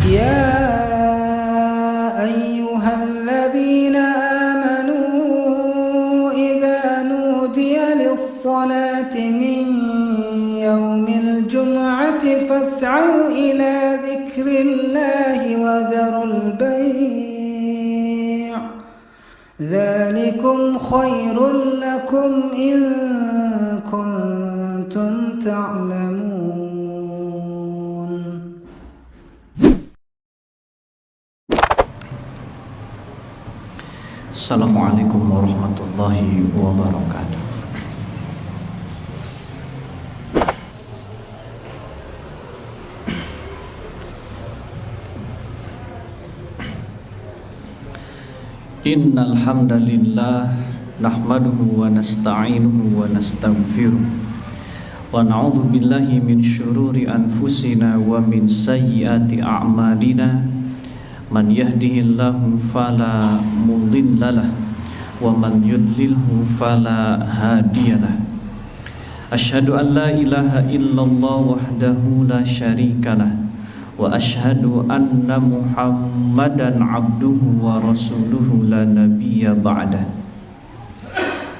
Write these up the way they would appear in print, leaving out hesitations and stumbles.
يا أيها الذين آمنوا إذا نودي للصلاة من يوم الجمعة فاسعوا إلى ذكر الله وذروا البيع ذلكم خير لكم إن كنتم تعلمون. Assalamualaikum warahmatullahi wabarakatuh. Innal hamdalillah nahmaduhu wa nasta'inuhu wa nastaghfiruh wa na'udzu billahi min syururi anfusina wa min sayyiati a'malina. Man yahdihillahu fala mudhillalah wa man yudlilhu fala hadiyalah. Asyhadu an la ilaha illallah wahdahu la syarikalah wa asyhadu anna Muhammadan abduhu wa rasuluhu la nabiyya ba'dah.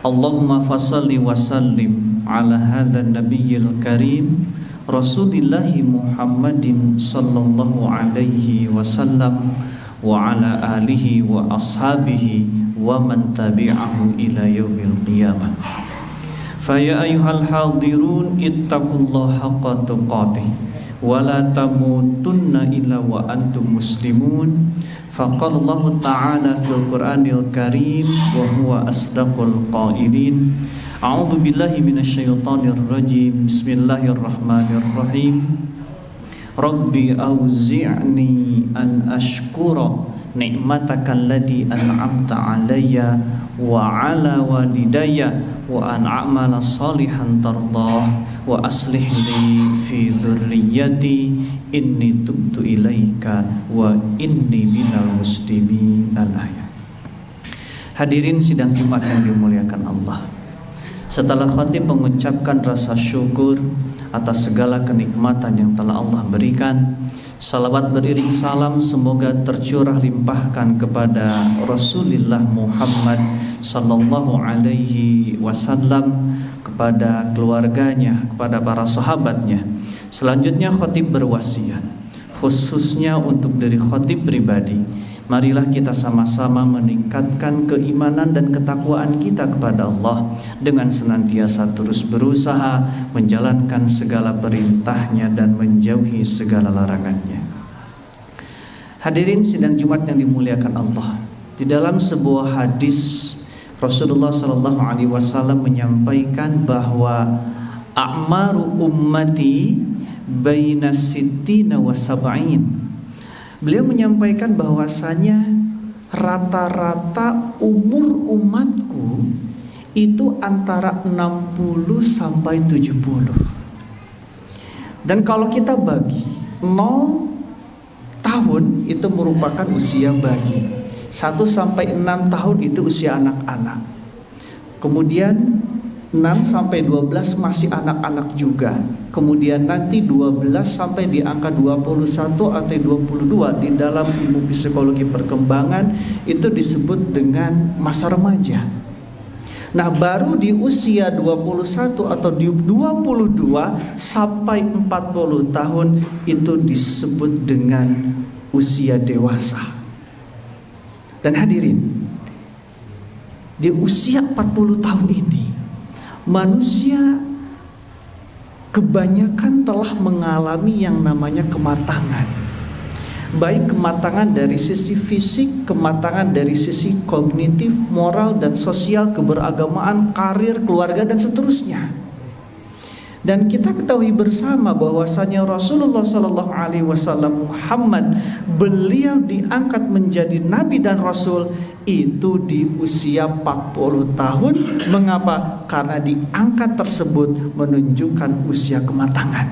Allahumma fassalli wa sallim ala hadzal nabiyyil karim Rasulillahi Muhammadin sallallahu alaihi wasallam wa ala alihi wa ashabihi wa man tabi'ahu ila yaumil qiyamah. Fa ya ayyuhal hadirun ittaqullaha haqqa tuqatih wa la tamutunna illa wa antum muslimun. Faqala Allah ta'ala fil Qur'anil Karim wa huwa asdaqul qailin. A'udzu billahi minasyaitonir rajim. Bismillahirrahmanirrahim. Rabbi auzi'ni an ashkura ni'mataka allati an'amta 'alayya wa 'ala walidayya wa an a'mala salihan tardah wa aslih li fi dzurriyyati inni tubtu ilaika wa inni minal muslimin. Al-ayat. Hadirin sidang Jumat yang dimuliakan Allah, setelah khatib mengucapkan rasa syukur atas segala kenikmatan yang telah Allah berikan, salawat beriring salam semoga tercurah limpahkan kepada Rasulullah Muhammad sallallahu alaihi wasallam, kepada keluarganya, kepada para sahabatnya. Selanjutnya khatib berwasiat khususnya untuk diri khatib pribadi. Marilah kita sama-sama meningkatkan keimanan dan ketakwaan kita kepada Allah dengan senantiasa terus berusaha menjalankan segala perintahnya dan menjauhi segala larangannya. Hadirin sidang Jumat yang dimuliakan Allah, di dalam sebuah hadis Rasulullah sallallahu alaihi wasallam menyampaikan bahwa a'maru ummati baina sittina wa sab'in. Beliau menyampaikan bahwasanya rata-rata umur umatku itu antara 60 sampai 70. Dan kalau kita bagi 0 tahun itu merupakan usia bayi, 1 sampai 6 tahun itu usia anak-anak. Kemudian 6 sampai 12 masih anak-anak juga. Kemudian nanti 12 sampai di angka 21 atau 22 di dalam ilmu psikologi perkembangan itu disebut dengan masa remaja. Nah, baru di usia 21 atau di 22 sampai 40 tahun itu disebut dengan usia dewasa. Dan hadirin, di usia 40 tahun ini manusia kebanyakan telah mengalami yang namanya kematangan. Baik kematangan dari sisi fisik, kematangan dari sisi kognitif, moral dan sosial, keberagamaan, karir, keluarga dan seterusnya. Dan kita ketahui bersama bahwasanya Rasulullah sallallahu alaihi wasallam Muhammad, beliau diangkat menjadi nabi dan rasul itu di usia 40 tahun. Mengapa? Karena diangkat tersebut menunjukkan usia kematangan.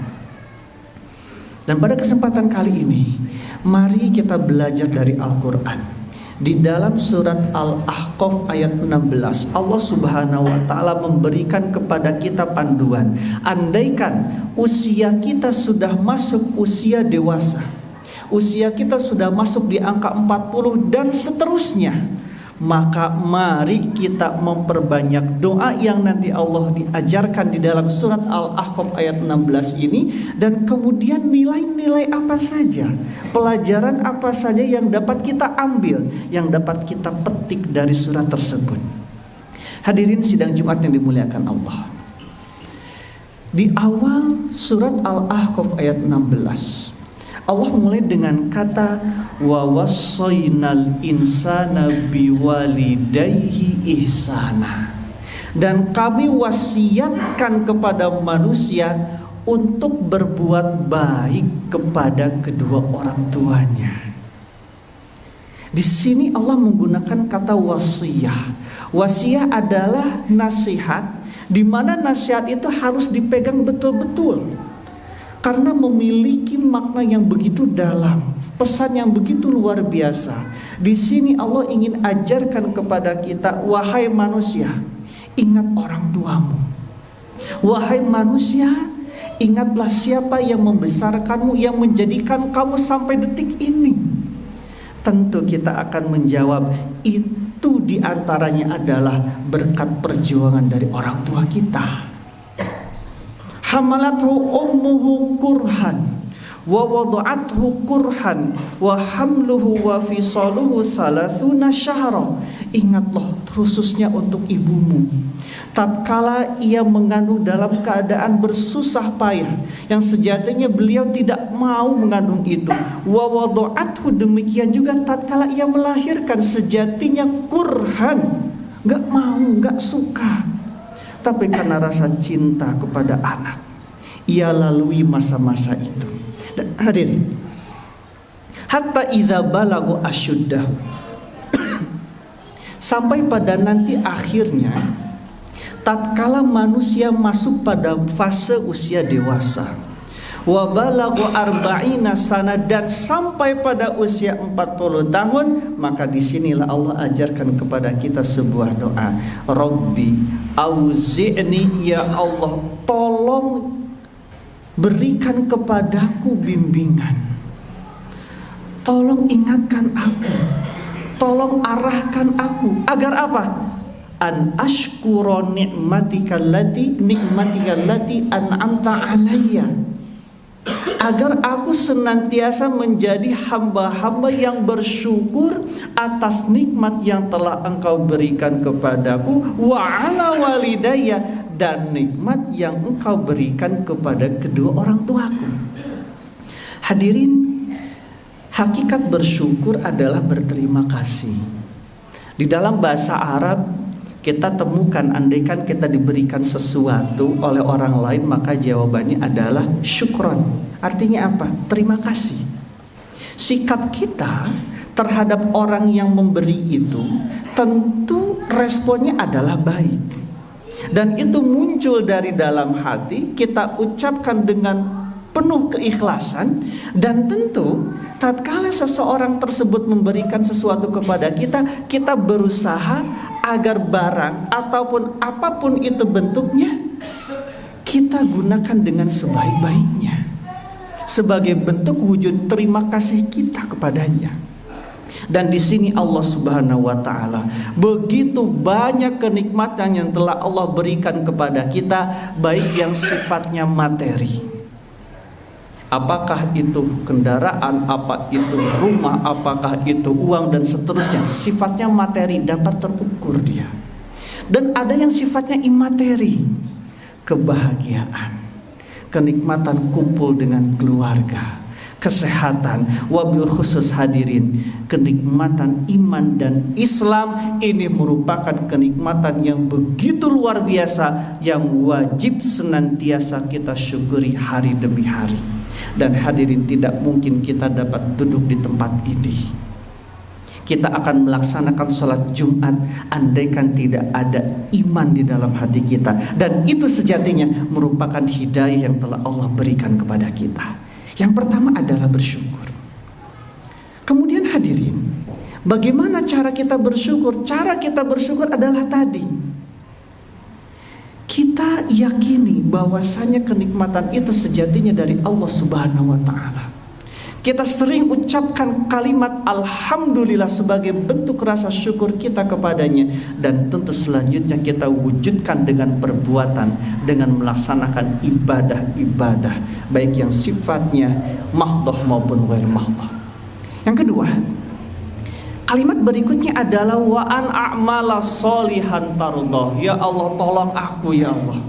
Dan pada kesempatan kali ini, mari kita belajar dari Al-Quran. Di dalam surat Al-Ahqaf ayat 16, Allah subhanahu wa ta'ala memberikan kepada kita panduan. Andaikan usia kita sudah masuk usia dewasa, usia kita sudah masuk di angka 40 dan seterusnya, maka mari kita memperbanyak doa yang nanti Allah diajarkan di dalam surat Al-Ahqaf ayat 16 ini. Dan kemudian nilai-nilai apa saja, pelajaran apa saja yang dapat kita ambil, yang dapat kita petik dari surat tersebut. Hadirin sidang Jumat yang dimuliakan Allah, di awal surat Al-Ahqaf ayat 16 Allah mulai dengan kata wa wassaynal insana biwalidayhi ihsana, dan kami wasiatkan kepada manusia untuk berbuat baik kepada kedua orang tuanya. Di sini Allah menggunakan kata wasiyah. Wasiyah adalah nasihat, di mana nasihat itu harus dipegang betul-betul, karena memiliki makna yang begitu dalam, pesan yang begitu luar biasa. Di sini Allah ingin ajarkan kepada kita, wahai manusia, ingat orang tuamu. Wahai manusia, ingatlah siapa yang membesarkanmu, yang menjadikan kamu sampai detik ini. Tentu kita akan menjawab, itu diantaranya adalah berkat perjuangan dari orang tua kita. Hamalathu ummuhu kurhan wa wada'athu kurhan wa hamluhu wa fisaluhu 30 syahra. Ingatlah khususnya untuk ibumu, tatkala ia mengandung dalam keadaan bersusah payah, yang sejatinya beliau tidak mau mengandung itu. Wa wada'athu, demikian juga tatkala ia melahirkan, sejatinya kurhan, gak mau, gak suka, tapi karena rasa cinta kepada anak, ia lalui masa-masa itu. Dan hadirin, hatta idza balagu asyuddahu, sampai pada nanti akhirnya, tatkala manusia masuk pada fase usia dewasa, wa balagu arba'ina sana, dan sampai pada usia 40 tahun, maka disinilah Allah ajarkan kepada kita sebuah doa. Rabbi auzi'ni, ya Allah, tolong berikan kepadaku bimbingan, tolong ingatkan aku, tolong arahkan aku, agar apa? An ashkura nikmatika allati an'amta alayya, agar aku senantiasa menjadi hamba-hamba yang bersyukur atas nikmat yang telah Engkau berikan kepadaku, wa ala walidayya, dan nikmat yang Engkau berikan kepada kedua orang tuaku. Hadirin, hakikat bersyukur adalah berterima kasih. Di dalam bahasa Arab kita temukan, andaikan kita diberikan sesuatu oleh orang lain, maka jawabannya adalah syukron. Artinya apa? Terima kasih. Sikap kita terhadap orang yang memberi itu tentu responnya adalah baik, dan itu muncul dari dalam hati, kita ucapkan dengan penuh keikhlasan. Dan tentu tatkala seseorang tersebut memberikan sesuatu kepada kita, kita berusaha agar barang ataupun apapun itu bentuknya, kita gunakan dengan sebaik-baiknya, sebagai bentuk wujud terima kasih kita kepadanya. Dan di sini Allah Subhanahu wa taala, begitu banyak kenikmatan yang telah Allah berikan kepada kita, baik yang sifatnya materi, apakah itu kendaraan, apa itu rumah, apakah itu uang dan seterusnya, sifatnya materi, dapat terukur dia. Dan ada yang sifatnya imateri, kebahagiaan, kenikmatan kumpul dengan keluarga, kesehatan, wabil khusus hadirin, kenikmatan iman dan Islam. Ini merupakan kenikmatan yang begitu luar biasa, yang wajib senantiasa kita syukuri hari demi hari. Dan hadirin, tidak mungkin kita dapat duduk di tempat ini, kita akan melaksanakan sholat Jumat, andaikan tidak ada iman di dalam hati kita. Dan itu sejatinya merupakan hidayah yang telah Allah berikan kepada kita. Yang pertama adalah bersyukur. Kemudian hadirin, bagaimana cara kita bersyukur? Cara kita bersyukur adalah tadi, kita yakini bahwasanya kenikmatan itu sejatinya dari Allah Subhanahu wa taala. Kita sering ucapkan kalimat alhamdulillah sebagai bentuk rasa syukur kita kepadanya, dan tentu selanjutnya kita wujudkan dengan perbuatan, dengan melaksanakan ibadah-ibadah baik yang sifatnya mahdhah maupun ghair mahdhah. Yang kedua, kalimat berikutnya adalah wa an a'mala sholihan tardah. Ya Allah, tolong aku ya Allah.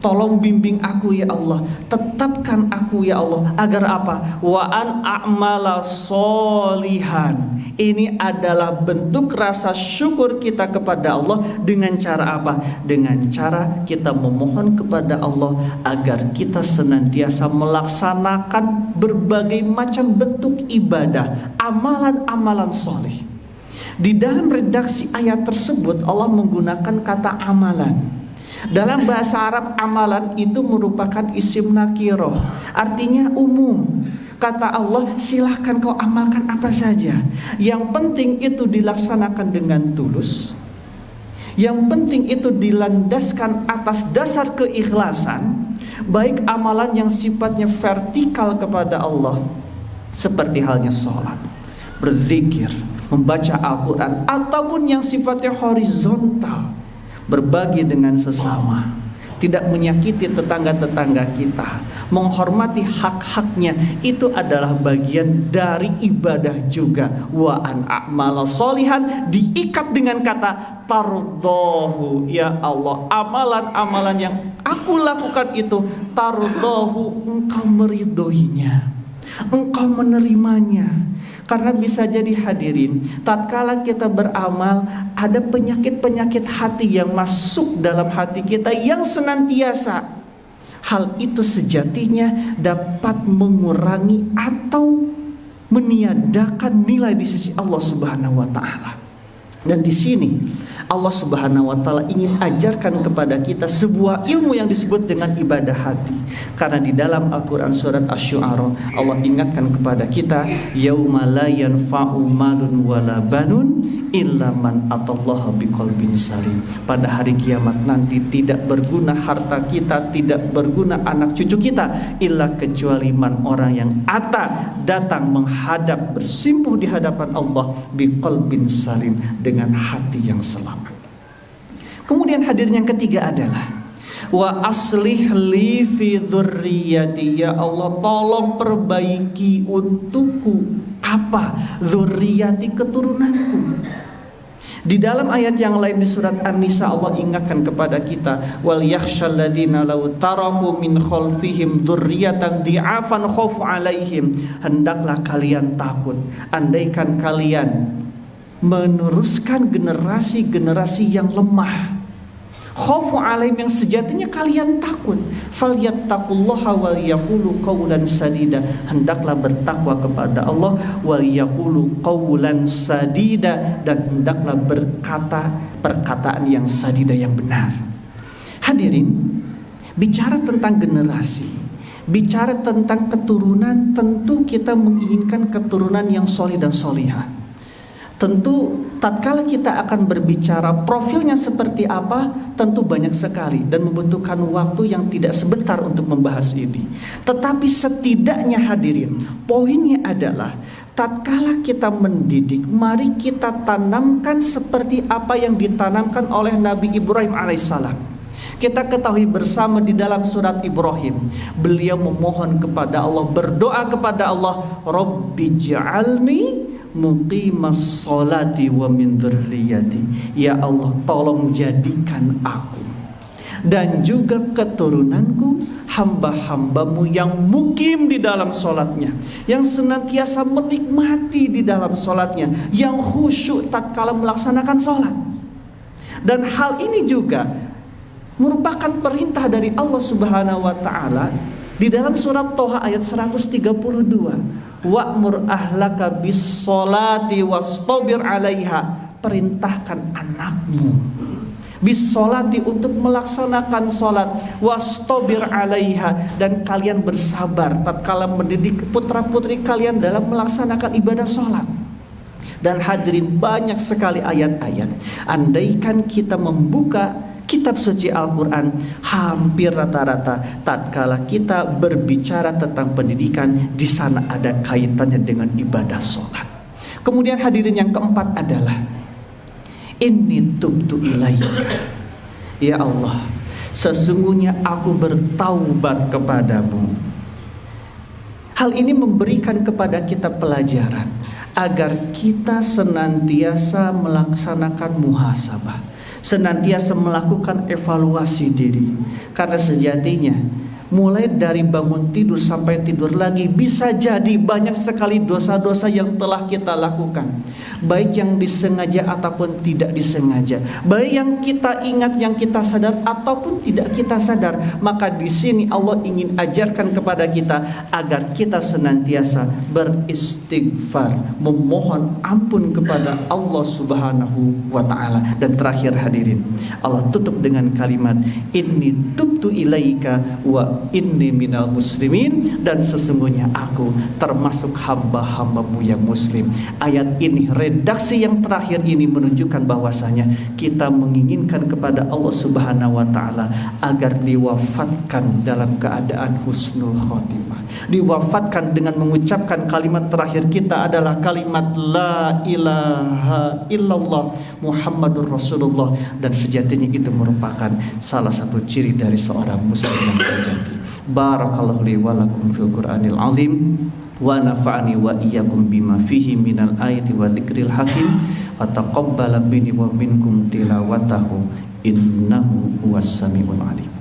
Tolong bimbing aku ya Allah, tetapkan aku ya Allah, agar apa? Wa an a'mala sholihan. Ini adalah bentuk rasa syukur kita kepada Allah. Dengan cara apa? Dengan cara kita memohon kepada Allah agar kita senantiasa melaksanakan berbagai macam bentuk ibadah, amalan-amalan soleh. Di dalam redaksi ayat tersebut Allah menggunakan kata amalan. Dalam bahasa Arab, amalan itu merupakan isim nakiroh, artinya umum. Kata Allah, silahkan kau amalkan apa saja. Yang penting itu dilaksanakan dengan tulus. Yang penting itu dilandaskan atas dasar keikhlasan. Baik amalan yang sifatnya vertikal kepada Allah, seperti halnya sholat, berzikir, membaca Al-Quran, ataupun yang sifatnya horizontal, berbagi dengan sesama, tidak menyakiti tetangga-tetangga kita, menghormati hak-haknya, itu adalah bagian dari ibadah juga. Wa an a'mala sholihan diikat dengan kata tardahu. Ya Allah, amalan-amalan yang aku lakukan itu tardahu, engkau meridhoinya, engkau menerimanya. Karena bisa jadi hadirin, tatkala kita beramal, ada penyakit-penyakit hati yang masuk dalam hati kita yang senantiasa. Hal itu sejatinya dapat mengurangi atau meniadakan nilai di sisi Allah Subhanahu wa taala. Dan di sini Allah Subhanahu wa taala ingin ajarkan kepada kita sebuah ilmu yang disebut dengan ibadah hati. Karena di dalam Al-Qur'an surat Asy-Syu'ara Allah ingatkan kepada kita, yauma la yanfa'u malun wala banun illa man atallaha biqalbin salim. Pada hari kiamat nanti tidak berguna harta kita, tidak berguna anak cucu kita, illa kecuali orang yang datang menghadap, bersimpuh di hadapan Allah biqalbin salim, dengan hati yang selamat. Kemudian hadirin yang ketiga adalah wa aslih li fi dzurriyyati. Ya Allah, tolong perbaiki untukku apa? Dzurriyyati, keturunanku. Di dalam ayat yang lain di surat An-Nisa Allah ingatkan kepada kita, wal yakhshal ladzina law taraku min khalfihim dzurriyyatan dhi'afan khaufu 'alaihim. Hendaklah kalian takut andaikan kalian meneruskan generasi-generasi yang lemah. Khaufu 'alaihim, yang sejatinya kalian takut. Falyattaqullaha wal yaqulu qawlan sadida. Hendaklah bertakwa kepada Allah, wal yaqulu qawlan sadida, dan hendaklah berkata perkataan yang sadida, yang benar. Hadirin, bicara tentang generasi, bicara tentang keturunan, tentu kita menginginkan keturunan yang soleh dan solihah. Tentu tatkala kita akan berbicara profilnya seperti apa, tentu banyak sekali dan membutuhkan waktu yang tidak sebentar untuk membahas ini. Tetapi setidaknya hadirin, poinnya adalah tatkala kita mendidik, mari kita tanamkan seperti apa yang ditanamkan oleh Nabi Ibrahim alaihissalam. Kita ketahui bersama di dalam surat Ibrahim, beliau memohon kepada Allah, berdoa kepada Allah, Rabbi ja'alni muqimas sholati wa min dzurriyyati. Ya Allah, tolong jadikan aku dan juga keturunanku hamba-hambamu yang mukim di dalam sholatnya, yang senantiasa menikmati di dalam sholatnya, yang khusyuk tatkala melaksanakan sholat. Dan hal ini juga merupakan perintah dari Allah Subhanahu wa taala di dalam surat Toha ayat 132. Wa'mur ahlaka bis sholati wastabir 'alaiha. Perintahkan anakmu bis sholati, untuk melaksanakan sholat, wastabir 'alaiha, dan kalian bersabar tatkala mendidik putra-putri kalian dalam melaksanakan ibadah sholat. Dan hadirin, banyak sekali ayat-ayat. Andaikan kita membuka kitab suci Al-Quran hampir rata-rata tatkala kita berbicara tentang pendidikan, di sana ada kaitannya dengan ibadah sholat. Kemudian hadirin yang keempat adalah inni tubtu ilaika. Ya Allah, sesungguhnya aku bertaubat kepadamu. Hal ini memberikan kepada kita pelajaran agar kita senantiasa melaksanakan muhasabah, senantiasa melakukan evaluasi diri. Karena sejatinya mulai dari bangun tidur sampai tidur lagi, bisa jadi banyak sekali dosa-dosa yang telah kita lakukan, baik yang disengaja ataupun tidak disengaja, baik yang kita ingat, yang kita sadar ataupun tidak kita sadar. Maka di sini Allah ingin ajarkan kepada kita agar kita senantiasa beristighfar, memohon ampun kepada Allah Subhanahu wa taala. Dan terakhir hadirin, Allah tutup dengan kalimat inni tubtu ilaika wa inni minal muslimin, dan sesungguhnya aku termasuk hamba-hambamu yang muslim. Ayat ini, redaksi yang terakhir ini menunjukkan bahwasanya kita menginginkan kepada Allah Subhanahu wa taala agar diwafatkan dalam keadaan husnul khotimah, diwafatkan dengan mengucapkan kalimat terakhir kita adalah kalimat la ilaha illallah Muhammadur Rasulullah. Dan sejatinya itu merupakan salah satu ciri dari seorang muslim yang sejati. Barakallahu li wa lakum fil Qur'anil azim wa nafa'ani wa iyyakum bima fihi minal ayati wa dzikril hakim wa taqabbala minni wa minkum tilawatahu innahu huwas samiul alim.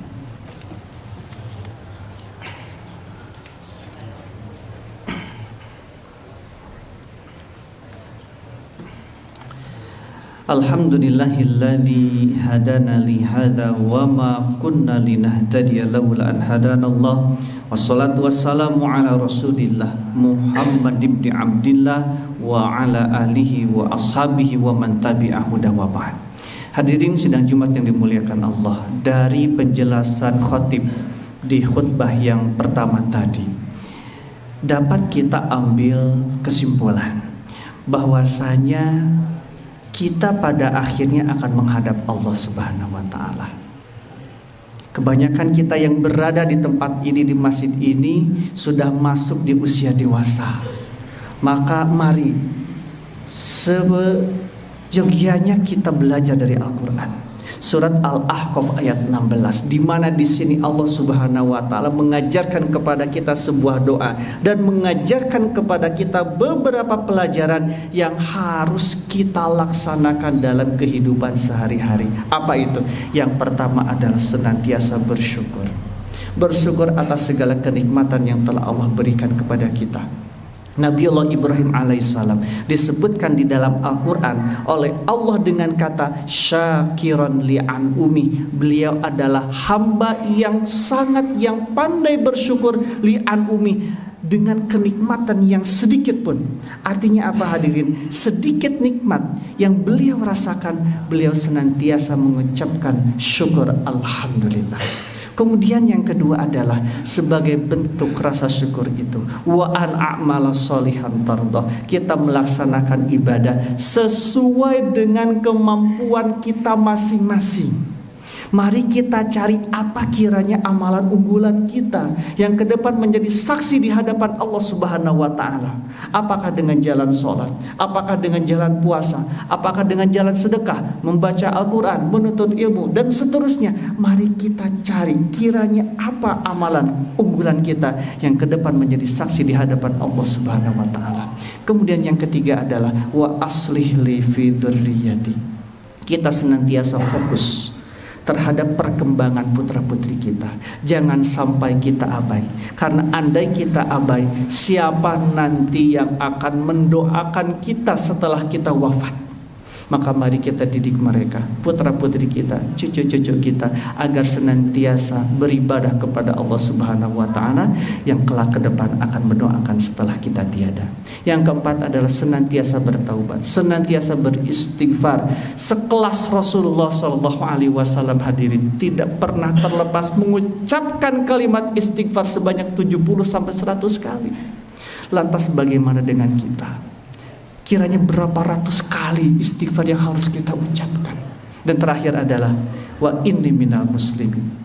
Alhamdulillahilladzi hadana li hadza wa ma kunna linahtadiya laula an hadanallah. Wassalatu wassalamu ala Rasulillah Muhammad ibn Abdillah wa ala alihi wa ashabihi wa man tabi'ahu wa ba'd. Hadirin sidang Jumat yang dimuliakan Allah, dari penjelasan khatib di khutbah yang pertama tadi dapat kita ambil kesimpulan bahwasanya kita pada akhirnya akan menghadap Allah Subhanahu wa taala. Kebanyakan kita yang berada di tempat ini, di masjid ini, sudah masuk di usia dewasa. Maka mari seyogyanya kita belajar dari Al-Quran. Surat Al-Ahqaf ayat 16, di mana di sini Allah Subhanahu wa taala mengajarkan kepada kita sebuah doa dan mengajarkan kepada kita beberapa pelajaran yang harus kita laksanakan dalam kehidupan sehari-hari. Apa itu? Yang pertama adalah senantiasa bersyukur. Bersyukur atas segala kenikmatan yang telah Allah berikan kepada kita. Nabiullah Ibrahim alaihissalam disebutkan di dalam Al-Quran oleh Allah dengan kata syakiron li'an umi. Beliau adalah hamba yang pandai bersyukur li'an umi, dengan kenikmatan yang sedikit pun. Artinya apa hadirin? Sedikit nikmat yang beliau rasakan, beliau senantiasa mengucapkan syukur alhamdulillah. Kemudian yang kedua adalah sebagai bentuk rasa syukur itu wa an a'mala sholihan tardah, kita melaksanakan ibadah sesuai dengan kemampuan kita masing-masing. Mari kita cari apa kiranya amalan unggulan kita yang ke depan menjadi saksi di hadapan Allah Subhanahu wa taala. Apakah dengan jalan sholat, apakah dengan jalan puasa, apakah dengan jalan sedekah, membaca Al-Quran, menuntut ilmu, dan seterusnya. Mari kita cari kiranya apa amalan unggulan kita yang ke depan menjadi saksi di hadapan Allah Subhanahu wa taala. Kemudian yang ketiga adalah wa aslih li fi dzurriyyati. Kita senantiasa fokus terhadap perkembangan putra-putri kita. Jangan sampai kita abai. Karena andai kita abai, siapa nanti yang akan mendoakan kita setelah kita wafat? Maka mari kita didik mereka, putra-putri kita, cucu-cucu kita, agar senantiasa beribadah kepada Allah Subhanahu wa taala yang kelak ke depan akan mendoakan setelah kita tiada. Yang keempat adalah senantiasa bertaubat, senantiasa beristighfar. Sekelas Rasulullah SAW hadirin tidak pernah terlepas mengucapkan kalimat istighfar sebanyak 70 sampai 100 kali. Lantas bagaimana dengan kita? Kiranya berapa ratus kali istighfar yang harus kita ucapkan. Dan terakhir adalah wa inni minal muslimin.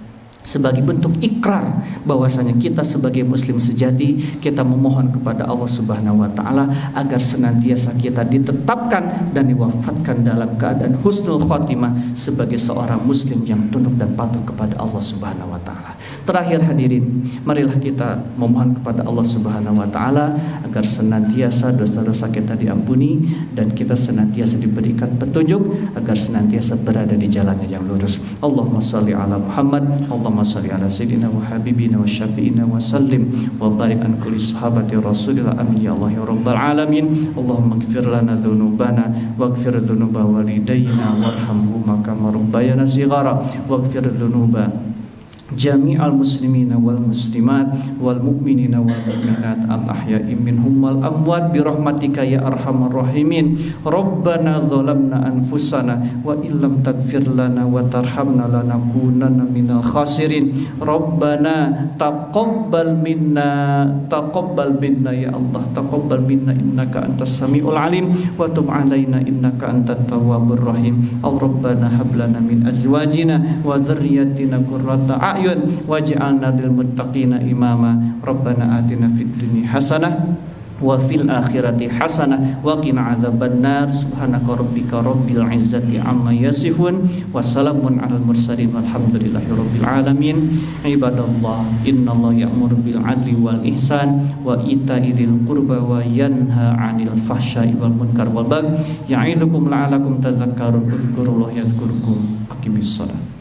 Sebagai bentuk ikrar bahwasanya kita sebagai muslim sejati, kita memohon kepada Allah Subhanahu wa taala agar senantiasa kita ditetapkan dan diwafatkan dalam keadaan husnul khotimah sebagai seorang muslim yang tunduk dan patuh kepada Allah Subhanahu wa taala. Terakhir hadirin, marilah kita memohon kepada Allah Subhanahu wa taala agar senantiasa dosa-dosa kita diampuni dan kita senantiasa diberikan petunjuk agar senantiasa berada di jalannya yang lurus. Allahumma shalli ala Muhammad, Allahumma salli ala sayyidina wa habibina wa syafi'ina wa sallim wa barik an kulli sahabati rasulillah amin ya Allah ya rabbal alamin. Allahumma ighfir lana dhunubana waghfir dhunuba walidayna warhamhuma kama rabbayana shighara waghfir dhunuba jami'al muslimina wal muslimat wal mu'minina wal mu'minat al ahya'i minhum wal amwat bi rahmatika ya arhamar rahimin. Rabbana zalamna anfusana wa illam taghfir lana wa tarhamna lanakunanna minal khasirin. Rabbana taqabbal minna ya Allah, taqabbal minna innaka antas samiul alim wa tub alaina innaka antat tawwabur rahim. Rabbana hab lana min azwajina wa dhurriyyatina qurrata a'yun waj'alna lil muttaqina imama. Rabbana atina fid dunya hasanah wa fil akhirati hasanah wa qina adzabannar. Subhanaka rabbika rabbil izzati amma yasifun wa salamun alal mursalin walhamdulillahi rabbil alamin. Ibadallah, innallaha ya'muru bil adli wal ihsan wa ita'i dzil qurba wa yanha 'anil fahsya'i wal munkar wal baghi ya'idukum la'allakum tadhakkarun. Dzkurullaha yadhkurukum. Aqimissalah.